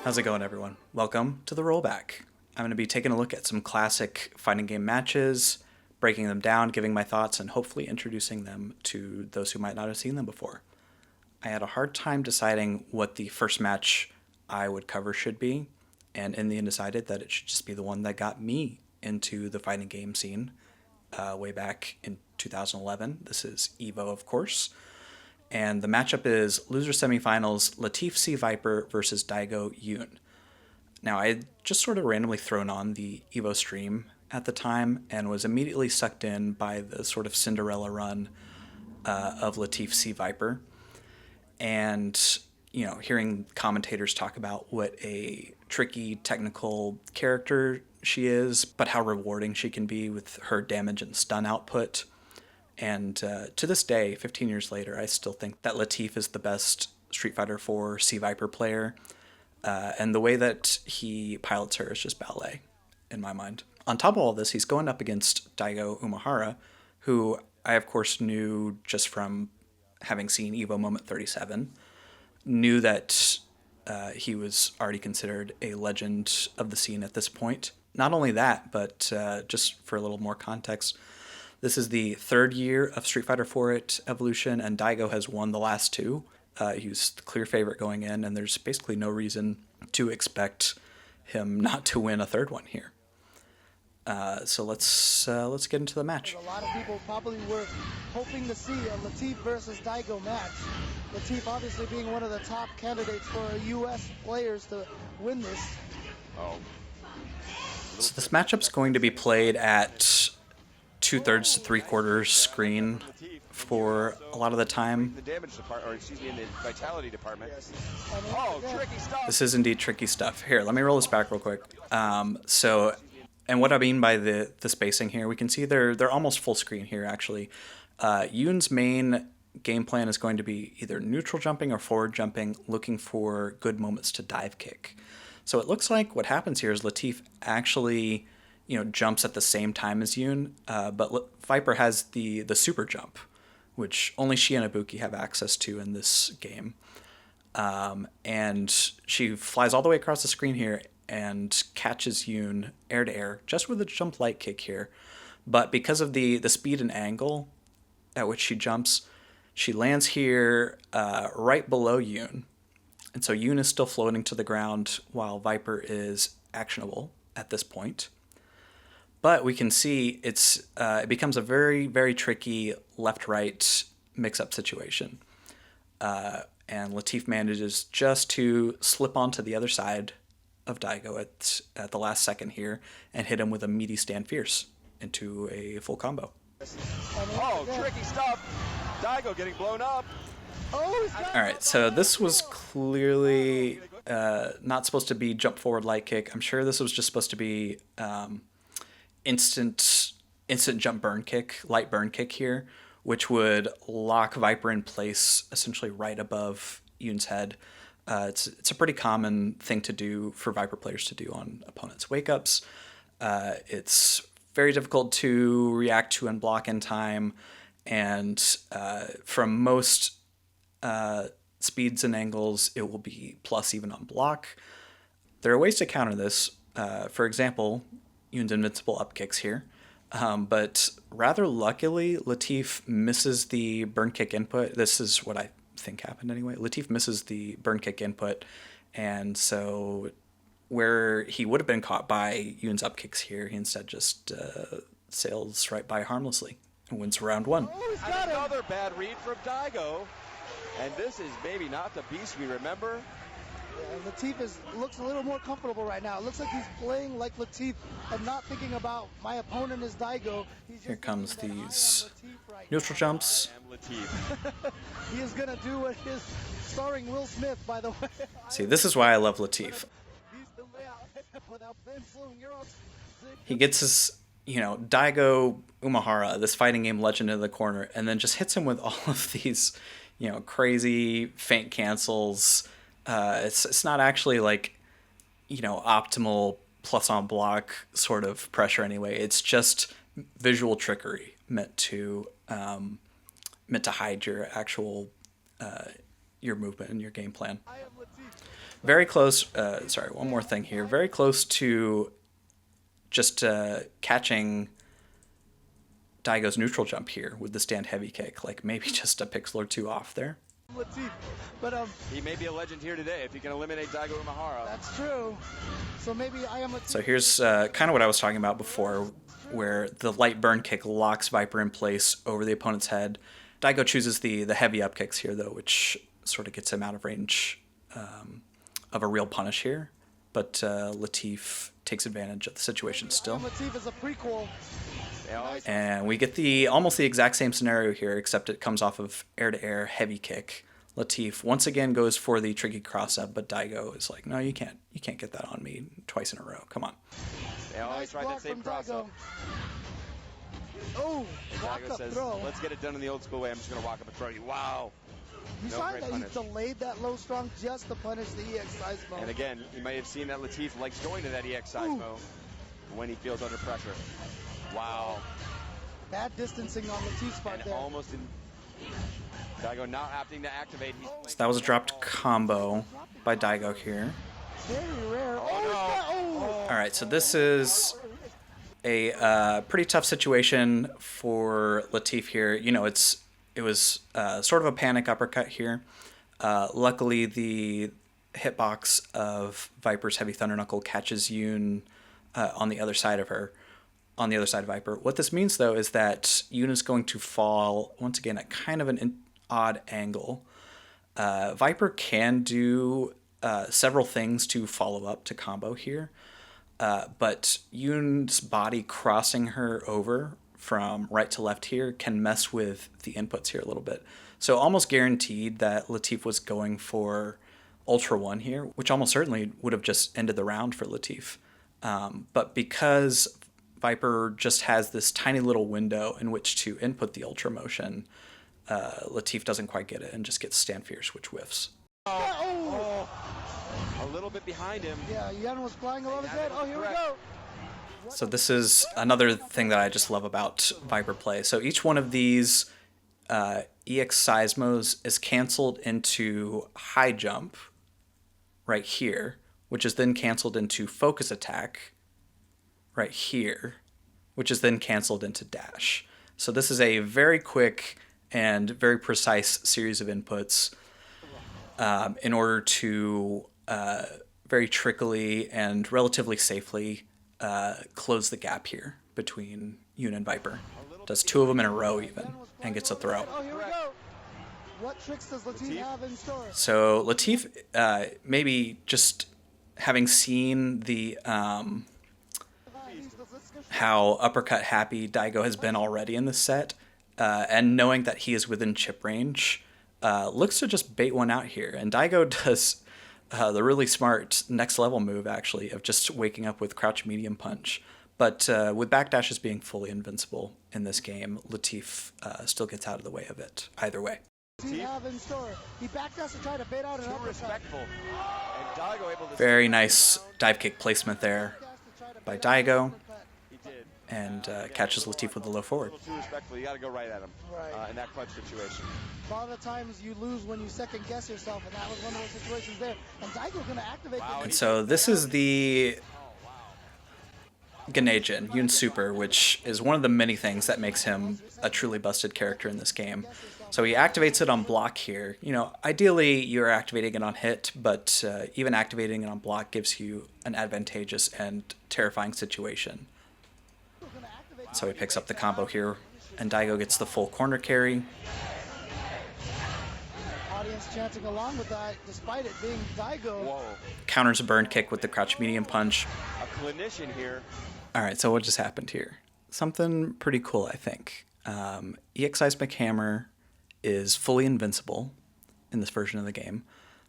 How's it going, everyone? Welcome to the rollback. I'm going to be taking a look at some classic fighting game matches, breaking them down, giving my thoughts, and hopefully introducing them to those who might not have seen them before. I had a hard time deciding what the first match I would cover should be, and in the end decided that it should just be the one that got me into the fighting game scene way back in 2011. This is EVO, of course. And the matchup is loser semifinals Latif C. Viper versus Daigo Yoon. Now, I had just sort of randomly thrown on the EVO stream at the time and was immediately sucked in by the sort of Cinderella run of Latif C. Viper. And, you know, hearing commentators talk about what a tricky technical character she is, but how rewarding she can be with her damage and stun output. And to this day, 15 years later, I still think that Latif is the best Street Fighter 4 C Viper player. And the way that he pilots her is just ballet, in my mind. On top of all this, he's going up against Daigo Umehara, who I, of course, knew just from having seen EVO Moment 37. Knew that he was already considered a legend of the scene at this point. Not only that, but just for a little more context, this is the third year of Street Fighter 4 Evolution, and Daigo has won the last two. He was the clear favorite going in, and there's basically no reason to expect him not to win a third one here. So let's get into the match. A lot of people probably were hoping to see a Latif versus Daigo match. Latif obviously being one of the top candidates for U.S. players to win this. So this matchup's going to be played at 2/3 to 3/4 screen for a lot of the time. The damage department, or excuse me, in the vitality department. Yes. Tricky stuff. This is indeed tricky stuff. Here, let me roll this back real quick. And what I mean by the spacing here, we can see they're almost full screen here, actually. Yoon's main game plan is going to be either neutral jumping or forward jumping, looking for good moments to dive kick. So it looks like what happens here is Latif actually, jumps at the same time as Yoon, but Viper has the super jump, which only she and Ibuki have access to in this game. And she flies all the way across the screen here and catches Yoon air to air, just with a jump light kick here. But because of the speed and angle at which she jumps, she lands here right below Yoon. And so Yoon is still floating to the ground while Viper is actionable at this point. But we can see it becomes a very, very tricky left-right mix-up situation. And Latif manages just to slip onto the other side of Daigo at the last second here and hit him with a meaty stand fierce into a full combo. Tricky stuff. Daigo getting blown up. All right, so this was clearly not supposed to be jump forward light kick. I'm sure this was just supposed to be instant jump burn kick, light burn kick here, which would lock Viper in place essentially right above Yoon's head. It's a pretty common thing to do for Viper players to do on opponents' wake-ups. It's very difficult to react to and block in time, and from most speeds and angles, it will be plus even on block. There are ways to counter this. For example, Yoon's invincible up kicks here. But rather luckily, Latif misses the burn kick input. This is what I think happened anyway. Latif misses the burn kick input, and so where he would have been caught by Yoon's up kicks here, he instead just sails right by harmlessly and wins round one. Another bad read from Daigo. And this is maybe not the beast we remember. Yeah, Latif looks a little more comfortable right now. It looks like he's playing like Latif and not thinking about my opponent is Daigo. Here comes these neutral jumps. He is going to do what his starring Will Smith, by the way. See, this is why I love Latif. He gets his, Daigo Umehara, this fighting game legend, in the corner, and then just hits him with all of these, crazy feint cancels. It's not actually like, optimal plus on block sort of pressure anyway. It's just visual trickery meant to hide your actual your movement and your game plan. Very close. Sorry, one more thing here. Very close to just catching Daigo's neutral jump here with the stand heavy kick. Like maybe just a pixel or two off there. Latif. But he may be a legend here today if he can eliminate Daigo Umehara. that's true. So maybe I am Latif. So here's kind of what I was talking about before, where the light burn kick locks Viper in place over the opponent's head. Daigo chooses the heavy up kicks here, though, which sort of gets him out of range of a real punish here. But Latif takes advantage of the situation still. Latif is a prequel. And we get almost the exact same scenario here, except it comes off of air-to-air heavy kick. Latif once again goes for the tricky cross-up, but Daigo is like, no, you can't get that on me twice in a row. Come on. They always tried that same cross-up. Oh, Daigo says, throw. let's get it done in the old school way. I'm just going to walk up and throw you. Wow. You No saw great that punish. he delayed that low strong just to punish the EX Seismo. And again, you may have seen that Latif likes going to that EX Seismo when he feels under pressure. Wow. Bad distancing on Latif's part And there. almost in Daigo not having to activate. So that was a dropped combo by Daigo here. Very rare. All right, so this is a pretty tough situation for Latif here. You know, it was sort of a panic uppercut here. Luckily, the hitbox of Viper's Heavy Thunder Knuckle catches Yoon on the other side of her. On the other side of Viper. What this means, though, is that Yoon is going to fall, once again, at kind of an odd angle. Viper can do several things to follow up to combo here, but Yoon's body crossing her over from right to left here can mess with the inputs here a little bit. So almost guaranteed that Latif was going for Ultra 1 here, which almost certainly would have just ended the round for Latif. But because Viper just has this tiny little window in which to input the Ultra motion, Latif doesn't quite get it and just gets stand fierce, which whiffs. A little bit behind him. Yeah, Yan was flying a little bit. Oh, here we go. So this is another thing that I just love about Viper play. So each one of these EX Seismos is canceled into high jump right here, which is then canceled into focus attack right here, which is then canceled into dash. So this is a very quick and very precise series of inputs in order to very trickily and relatively safely close the gap here between Yoon and Viper. Does two of them in a row even, and gets a throw. Oh, here we go. What tricks does Latif have in store? So Latif, maybe just having seen the how uppercut happy Daigo has been already in this set, and knowing that he is within chip range, looks to just bait one out here. And Daigo does the really smart next level move, actually, of just waking up with crouch medium punch. But with backdashes being fully invincible in this game, Latif still gets out of the way of it, either way. He have in store? He backdashed to try to bait out an uppercut. Respectful. And Daigo able to Very nice dive kick placement there by Daigo, He did. and catches Latif with the low A forward. little too respectful. You got to go right at him in that clutch situation. A lot of the times you lose when you second guess yourself, and that was one of those situations there. And Daigo's going to activate the And so this is the Ganejin, Yoon Super, which is one of the many things that makes him a truly busted character in this game. So he activates it on block here. You know, ideally you're activating it on hit, but even activating it on block gives you an advantageous and terrifying situation. So he picks up the combo here, and Daigo gets the full corner carry. audience chanting along with that, despite it being Daigo. Whoa. Counters a burn kick with the crouch medium punch. A clinician here. All right, so what just happened here? Something pretty cool, I think. EX Seismic Hammer is fully invincible in this version of the game,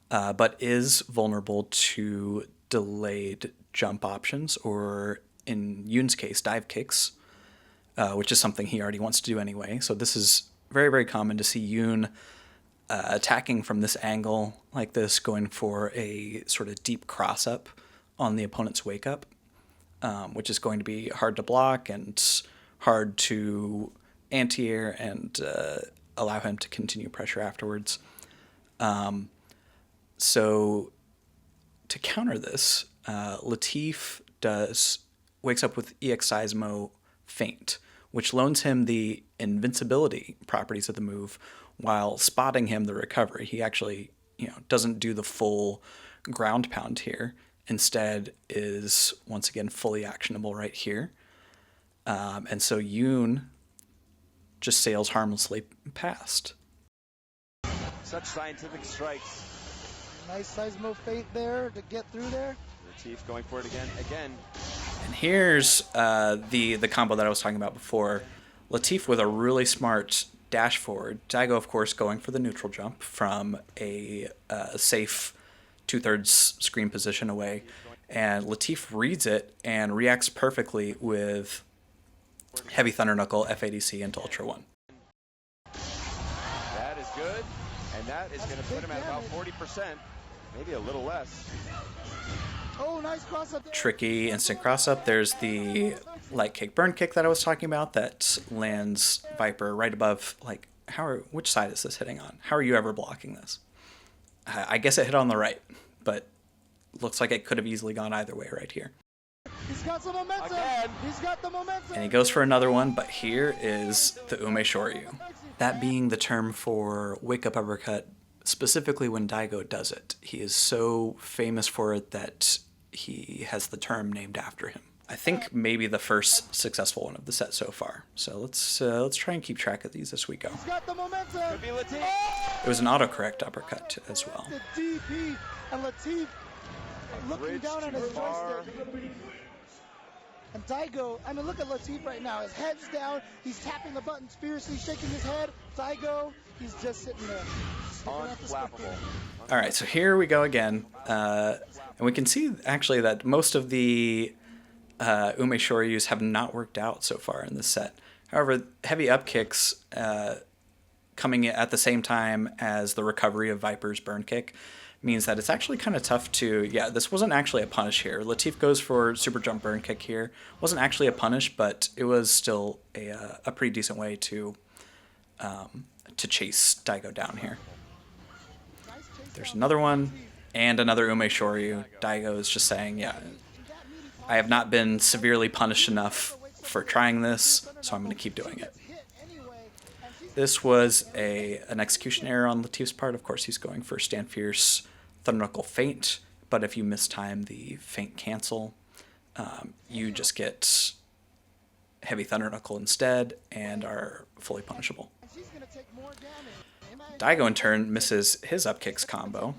but is vulnerable to delayed jump options, or in Yoon's case, dive kicks, which is something he already wants to do anyway. So this is very, very common to see Yoon attacking from this angle like this, going for a sort of deep cross-up on the opponent's wake-up, which is going to be hard to block and hard to anti-air and allow him to continue pressure afterwards. So to counter this, Latif wakes up with EX Seismo Feint, which loans him the invincibility properties of the move while spotting him the recovery. He actually, doesn't do the full ground pound here. Instead is, once again, fully actionable right here. And so Yoon just sails harmlessly past. Such scientific strikes. Nice Seismo feint there to get through there. Latif going for it again. And here's the combo that I was talking about before. Latif with a really smart dash forward. Daigo, of course, going for the neutral jump from a safe 2/3 screen position away. And Latif reads it and reacts perfectly with Heavy Thunder Knuckle, FADC into Ultra 1. That is good. And that is going to put him at about 40%. Maybe a little less. Oh, nice cross up there. Tricky instant cross up. There's the light kick burn kick that I was talking about that lands Viper right above. Like, which side is this hitting on? How are you ever blocking this? I guess it hit on the right, but looks like it could have easily gone either way right here. He's got some momentum. Again. He's got the momentum. And he goes for another one, but here is the Umeshoryu. That being the term for wake up uppercut, specifically when Daigo does it. He is so famous for it that he has the term named after him. I think maybe the first successful one of the set so far. So let's try and keep track of these as we go. He's got the momentum. Could be Latif. It was an autocorrect uppercut as well. The DP and Latif looking Bridge down on too his far. joystick. And Daigo, look at Latif right now. His head's down. He's tapping the buttons fiercely, shaking his head. Daigo, he's just sitting there. Unflappable. All right, so here we go again. And we can see actually that most of the Umeshoryus have not worked out so far in this set. However, heavy up kicks coming at the same time as the recovery of Viper's burn kick means that it's actually kind of tough to, this wasn't actually a punish here. Latif goes for super jump burn kick here. Wasn't actually a punish, but it was still a pretty decent way to chase Daigo down here. There's another one, and another Umeshoryu. Daigo is just saying, I have not been severely punished enough for trying this, so I'm going to keep doing it. This was an execution error on Latif's part. Of course, he's going for Stand Fierce Thunder Knuckle Feint, but if you mistime the feint cancel, you just get Heavy Thunder Knuckle instead and are fully punishable. Daigo, in turn, misses his up kicks combo.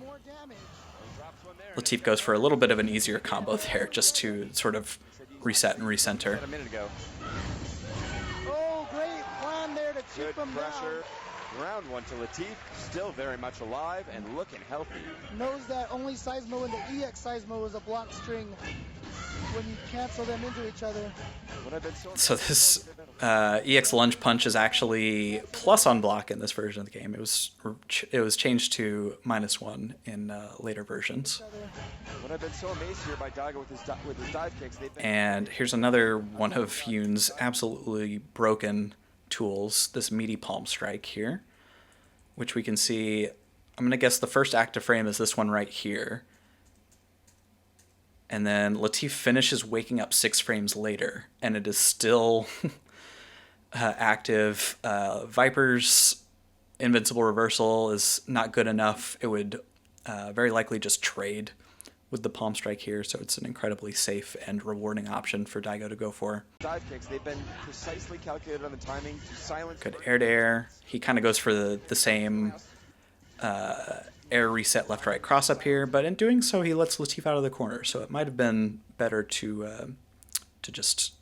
Latif goes for a little bit of an easier combo there just to sort of reset and recenter. A minute ago. Oh, great plan there to chip Good him pressure. Round one to Latif, still very much alive and looking healthy. down. Knows that only Seismo and the EX Seismo is a block string when you cancel them into each other. What I've been So this EX Lunge Punch is actually plus on block in this version of the game. It was changed to -1 in later versions. What I've been so amazed here by Daigo with his dive kicks. And here's another one of Yoon's absolutely broken tools, this meaty palm strike here, which we can see, I'm going to guess the first active frame is this one right here. And then Latif finishes waking up 6 frames later, and it is still active. Viper's invincible reversal is not good enough. It would very likely just trade with the palm strike here, so it's an incredibly safe and rewarding option for Daigo to go for. Dive kicks, they've been precisely calculated on the timing to silence. Good air to air. He kind of goes for the same air reset left right cross up here, but in doing so he lets Latif out of the corner, so it might have been better to just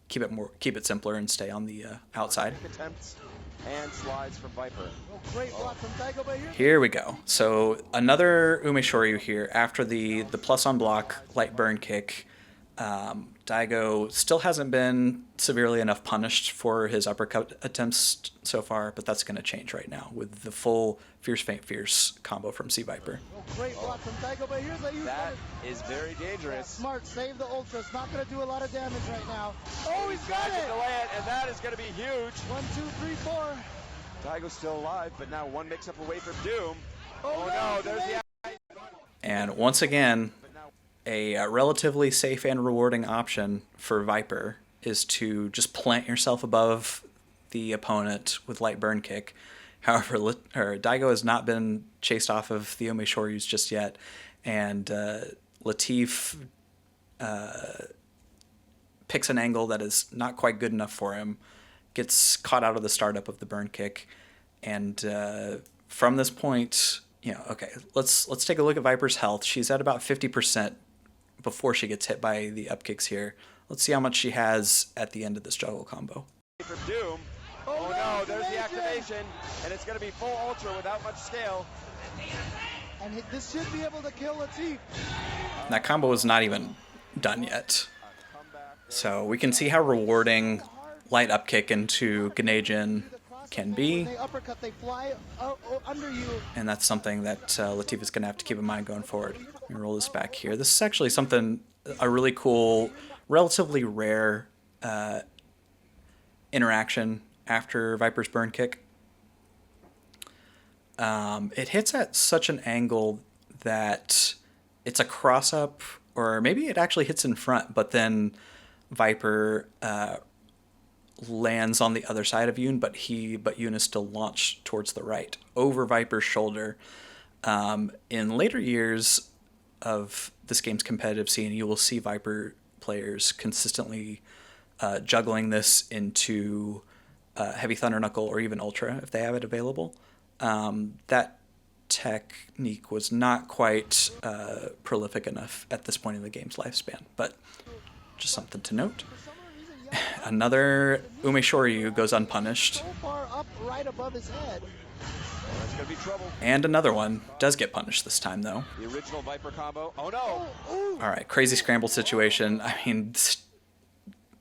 keep it simpler and stay on the outside. Attempts and slides from Viper. Oh, great block from Daigo, but Here we go. So another Umeshoryu here after the plus on block light burn kick. Daigo still hasn't been severely enough punished for his uppercut attempts so far, but that's going to change right now with the full Fierce Feint Fierce combo from C Viper. Oh, great block from Daigo, but here's a That is very dangerous. Smart, save the Ultra. It's not going to do a lot of damage right now. Oh, he's got Trying to it! delay it, and that is going to be huge. 1, 2, 3, 4. Daigo's still alive, but now one mix-up away from doom. Oh, Oh no, there's the... And once again, a relatively safe and rewarding option for Viper is to just plant yourself above the opponent with light burn kick. However, Daigo has not been chased off of the Umeshoryus just yet, and Latif picks an angle that is not quite good enough for him, gets caught out of the startup of the burn kick, and from this point, okay, let's take a look at Viper's health. She's at about 50% before she gets hit by the up kicks here. Let's see how much she has at the end of this juggle combo. From Doom. Oh no, there's the activation, and it's going to be full ultra without much scale. And this should be able to kill Latif. That combo is not even done yet. So we can see how rewarding light upkick into Ganejin can be. They uppercut, they fly under you. And that's something that Latif is going to have to keep in mind going forward. Let me roll this back here. This is actually something, a really cool, relatively rare interaction after Viper's burn kick. It hits at such an angle that it's a cross up, or maybe it actually hits in front, but then Viper lands on the other side of Yoon, but Yoon is still launched towards the right over Viper's shoulder. In later years of this game's competitive scene, you will see Viper players consistently juggling this into Heavy Thunder Knuckle or even Ultra if they have it available. That technique was not quite prolific enough at this point in the game's lifespan, but just something to note. Another Umeshoryu goes unpunished. So far up right above his head. That's going to be trouble. And another one does get punished this time, though. The original Viper combo. Oh no! All right, crazy scramble situation. I mean,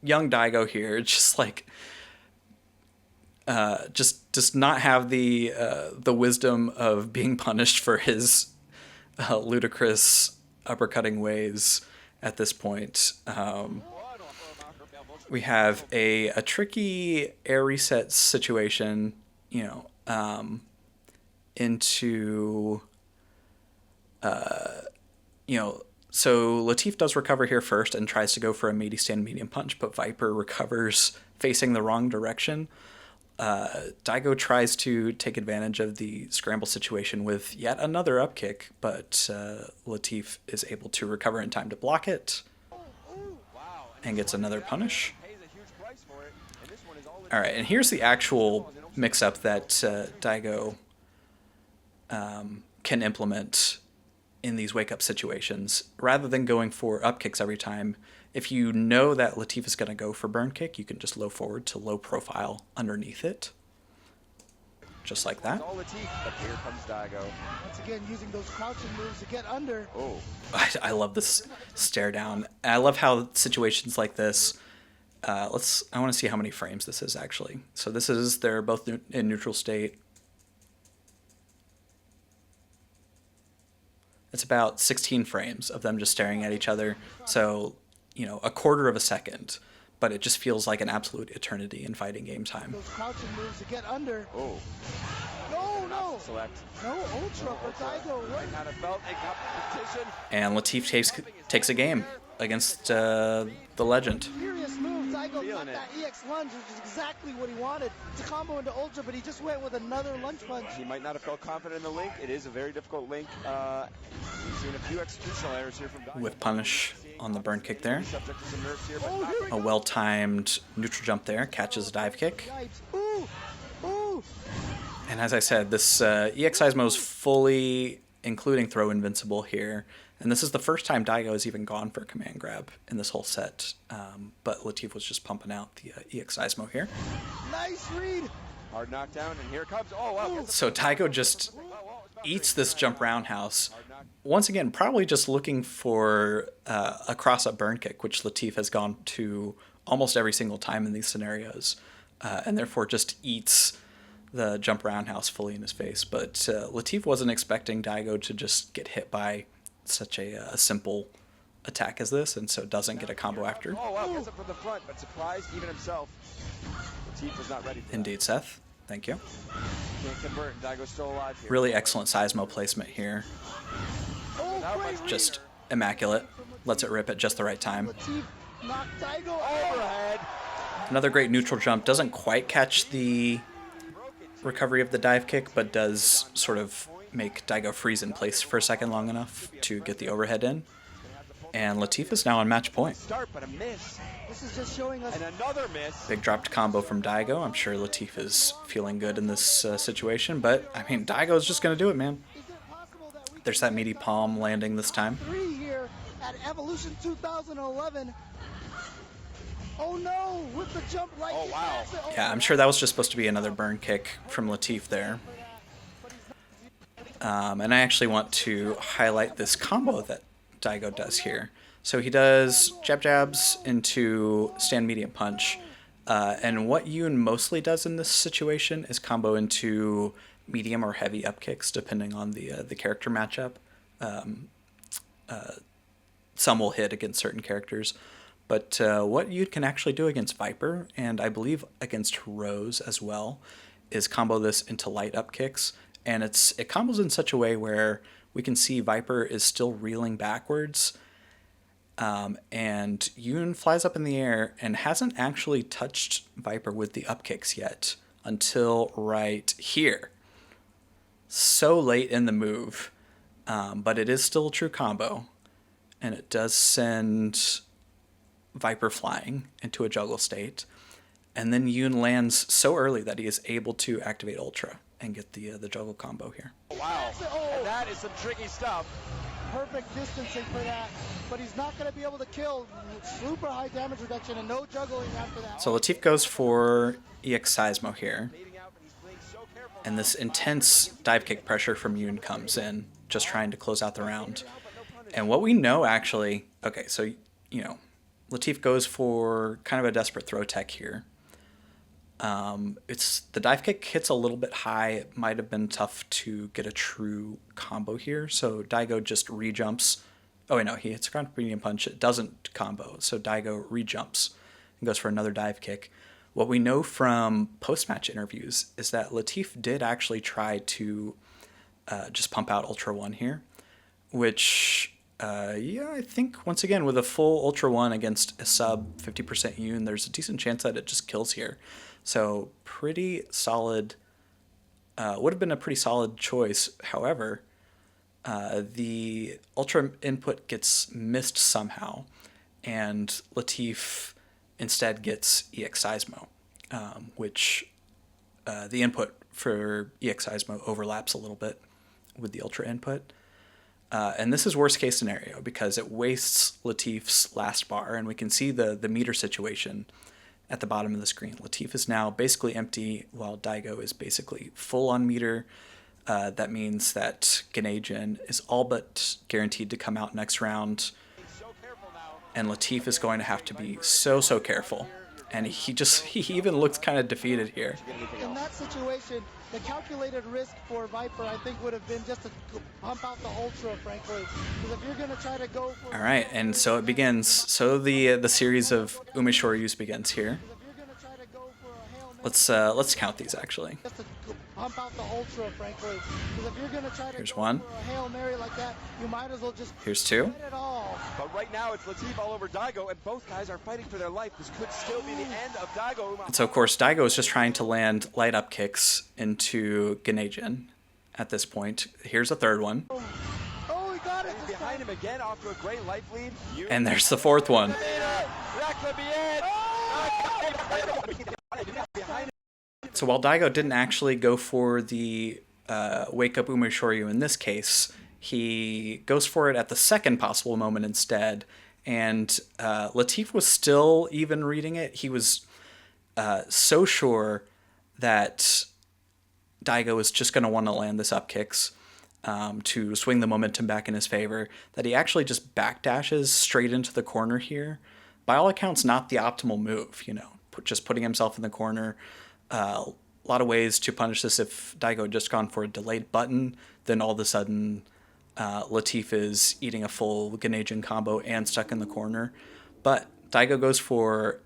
young Daigo here, just like, just does not have the wisdom of being punished for his ludicrous uppercutting ways at this point. We have a tricky air reset situation, into, so Latif does recover here first and tries to go for a meaty stand medium punch, but Viper recovers facing the wrong direction. Daigo tries to take advantage of the scramble situation with yet another upkick, but Latif is able to recover in time to block it and gets another punish. All right, and here's the actual mix-up that Daigo can implement in these wake-up situations. Rather than going for upkicks every time, if you know that Latif is going to go for burn kick, you can just low forward to low profile underneath it. Just like that. All Latif, but here comes Daigo. Once again, using those crouching moves to get under. Oh. I love this stare down. I love how situations like this, I want to see how many frames this is actually. So they're both in neutral state. It's about 16 frames of them just staring at each other. So, a quarter of a second, but it just feels like an absolute eternity in fighting game time. Those crouching moves to get under. Oh. No. Select. No ultra for Daigo. Might not have felt a competition. And Latif takes a game against the legend. Furious move. Daigo got that EX lunge, which is exactly what he wanted to combo into ultra, but he just went with another lunge punch. He might not have felt confident in the link. It is a very difficult link. We've seen a few executional errors here from Daigo. With punish on the burn kick there. Subject to some nerfs here, but A well-timed neutral jump there, catches a dive kick. Ooh. Ooh. And as I said, this EX Seismo is fully, including throw invincible here. And this is the first time Daigo has even gone for a command grab in this whole set. But Latif was just pumping out the EX Seismo here. Nice read. hard knockdown, and here comes. Oh wow! So Daigo just eats this jump roundhouse. Once again, probably just looking for a cross-up burn kick, which Latif has gone to almost every single time in these scenarios, and therefore just eats the jump roundhouse fully in his face. But Latif wasn't expecting Daigo to just get hit by such a simple attack as this, and so doesn't get a combo after. Oh wow, gets up from the front, but surprised even himself. Latif was not ready for Indeed, that. Seth. Thank you. Can't convert, Daigo's still alive here. Really excellent Seismo placement here. Oh, great read. Just immaculate. Lets it rip at just the right time. Latif knocked Daigo Overhead. Another great neutral jump. Doesn't quite catch the recovery of the dive kick, but does sort of make Daigo freeze in place for a second long enough to get the overhead in. And Latif is now on match point. Start, but a miss. This is just showing us. And another miss. Big dropped combo from Daigo. I'm sure Latif is feeling good in this situation, but I mean, Daigo's just going to do it, man. Is it possible that we There's that meaty palm landing this time. 3 here at Evolution 2011? Oh no, with the jump right. Oh, wow. Yeah, I'm sure that was just supposed to be another burn kick from Latif there. And I actually want to highlight this combo that Daigo does here. So he does jab jabs into stand medium punch. And what Yoon mostly does in this situation is combo into medium or heavy up kicks, depending on the character matchup. Some will hit against certain characters. But what Yoon can actually do against Viper, and I believe against Rose as well, is combo this into light up kicks. And it combos in such a way where we can see Viper is still reeling backwards. And Yoon flies up in the air and hasn't actually touched Viper with the up kicks yet until right here. So late in the move. But it is still a true combo. And it does send Viper flying into a juggle state. And then Yoon lands so early that he is able to activate Ultra and get the juggle combo here. Wow. And that is some tricky stuff. Perfect distancing for that, but he's not going to be able to kill. Super high damage reduction and no juggling after that. So Latif goes for EX Seismo here. And this intense dive kick pressure from Yoon comes in, just trying to close out the round. And what we know actually, okay, so, you know, Latif goes for kind of a desperate throw tech here. The dive kick hits a little bit high. It might have been tough to get a true combo here. So Daigo just re-jumps. Oh, wait, no, he hits a ground medium punch. It doesn't combo. So Daigo re-jumps and goes for another dive kick. What we know from post-match interviews is that Latif did actually try to just pump out Ultra 1 here, which, yeah, I think, once again, with a full Ultra 1 against a sub 50% Yoon, there's a decent chance that it just kills here. So pretty solid, would have been a pretty solid choice. However, the Ultra input gets missed somehow, and Latif instead gets EX Seismo, which the input for EX Seismo overlaps a little bit with the Ultra input. And this is worst case scenario because it wastes Latif's last bar, and we can see the meter situation at the bottom of the screen. Latif is now basically empty while Daigo is basically full on meter. That means that Ganejin is all but guaranteed to come out next round. And Latif is going to have to be so careful. And he even looks kind of defeated here. In that situation, the calculated risk for Viper, I think, would have been just to pump out the Ultra, frankly. Because if you're going to try to go for... All right, and so it begins. So the series of Umeshoryus begins here. Let's count these, actually. Just to pump out the Ultra, frankly. Because if you're going to try to Here's go one. for a Hail Mary like that, you might as well just... Here's two. Get it all. But right now it's Latif all over Daigo, and both guys are fighting for their life. This could still be the end of Daigo. And so, of course, Daigo is just trying to land light up kicks into Ganejin at this point. Here's a third one. Oh, he got it. And behind him again, off to a great life lead. And there's the fourth one. That could be it. Behind him. So while Daigo didn't actually go for the wake up Umeshoryu in this case, he goes for it at the second possible moment instead. And Latif was still even reading it. He was so sure that Daigo was just going to want to land this up kicks to swing the momentum back in his favor that he actually just backdashes straight into the corner here. By all accounts, not the optimal move, you know, just putting himself in the corner. A lot of ways to punish this. If Daigo had just gone for a delayed button, then all of a sudden Latif is eating a full Ganejin combo and stuck in the corner. But Daigo goes for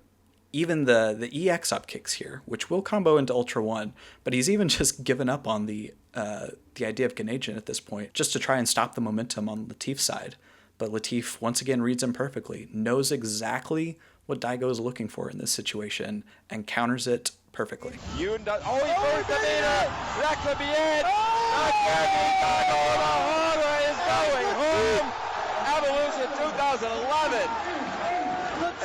even the EX up kicks here, which will combo into Ultra 1, but he's even just given up on the idea of Ganejin at this point, just to try and stop the momentum on Latif's side. But Latif once again reads him perfectly, knows exactly what Daigo is looking for in this situation, and counters it perfectly. He burns the meter. That could be it. That could be Daigo Umehoryu is going home. Evolution 2011.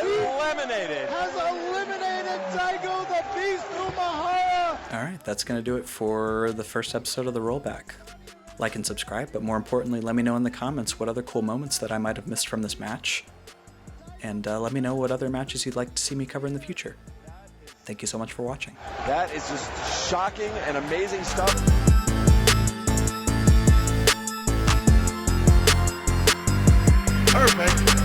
Eliminated. Has eliminated Daigo the Beast Umehoryu. All right, that's going to do it for the first episode of the Rollback. Like and subscribe, but more importantly, let me know in the comments what other cool moments that I might have missed from this match. And let me know what other matches you'd like to see me cover in the future. Thank you so much for watching. That is just shocking and amazing stuff. Perfect.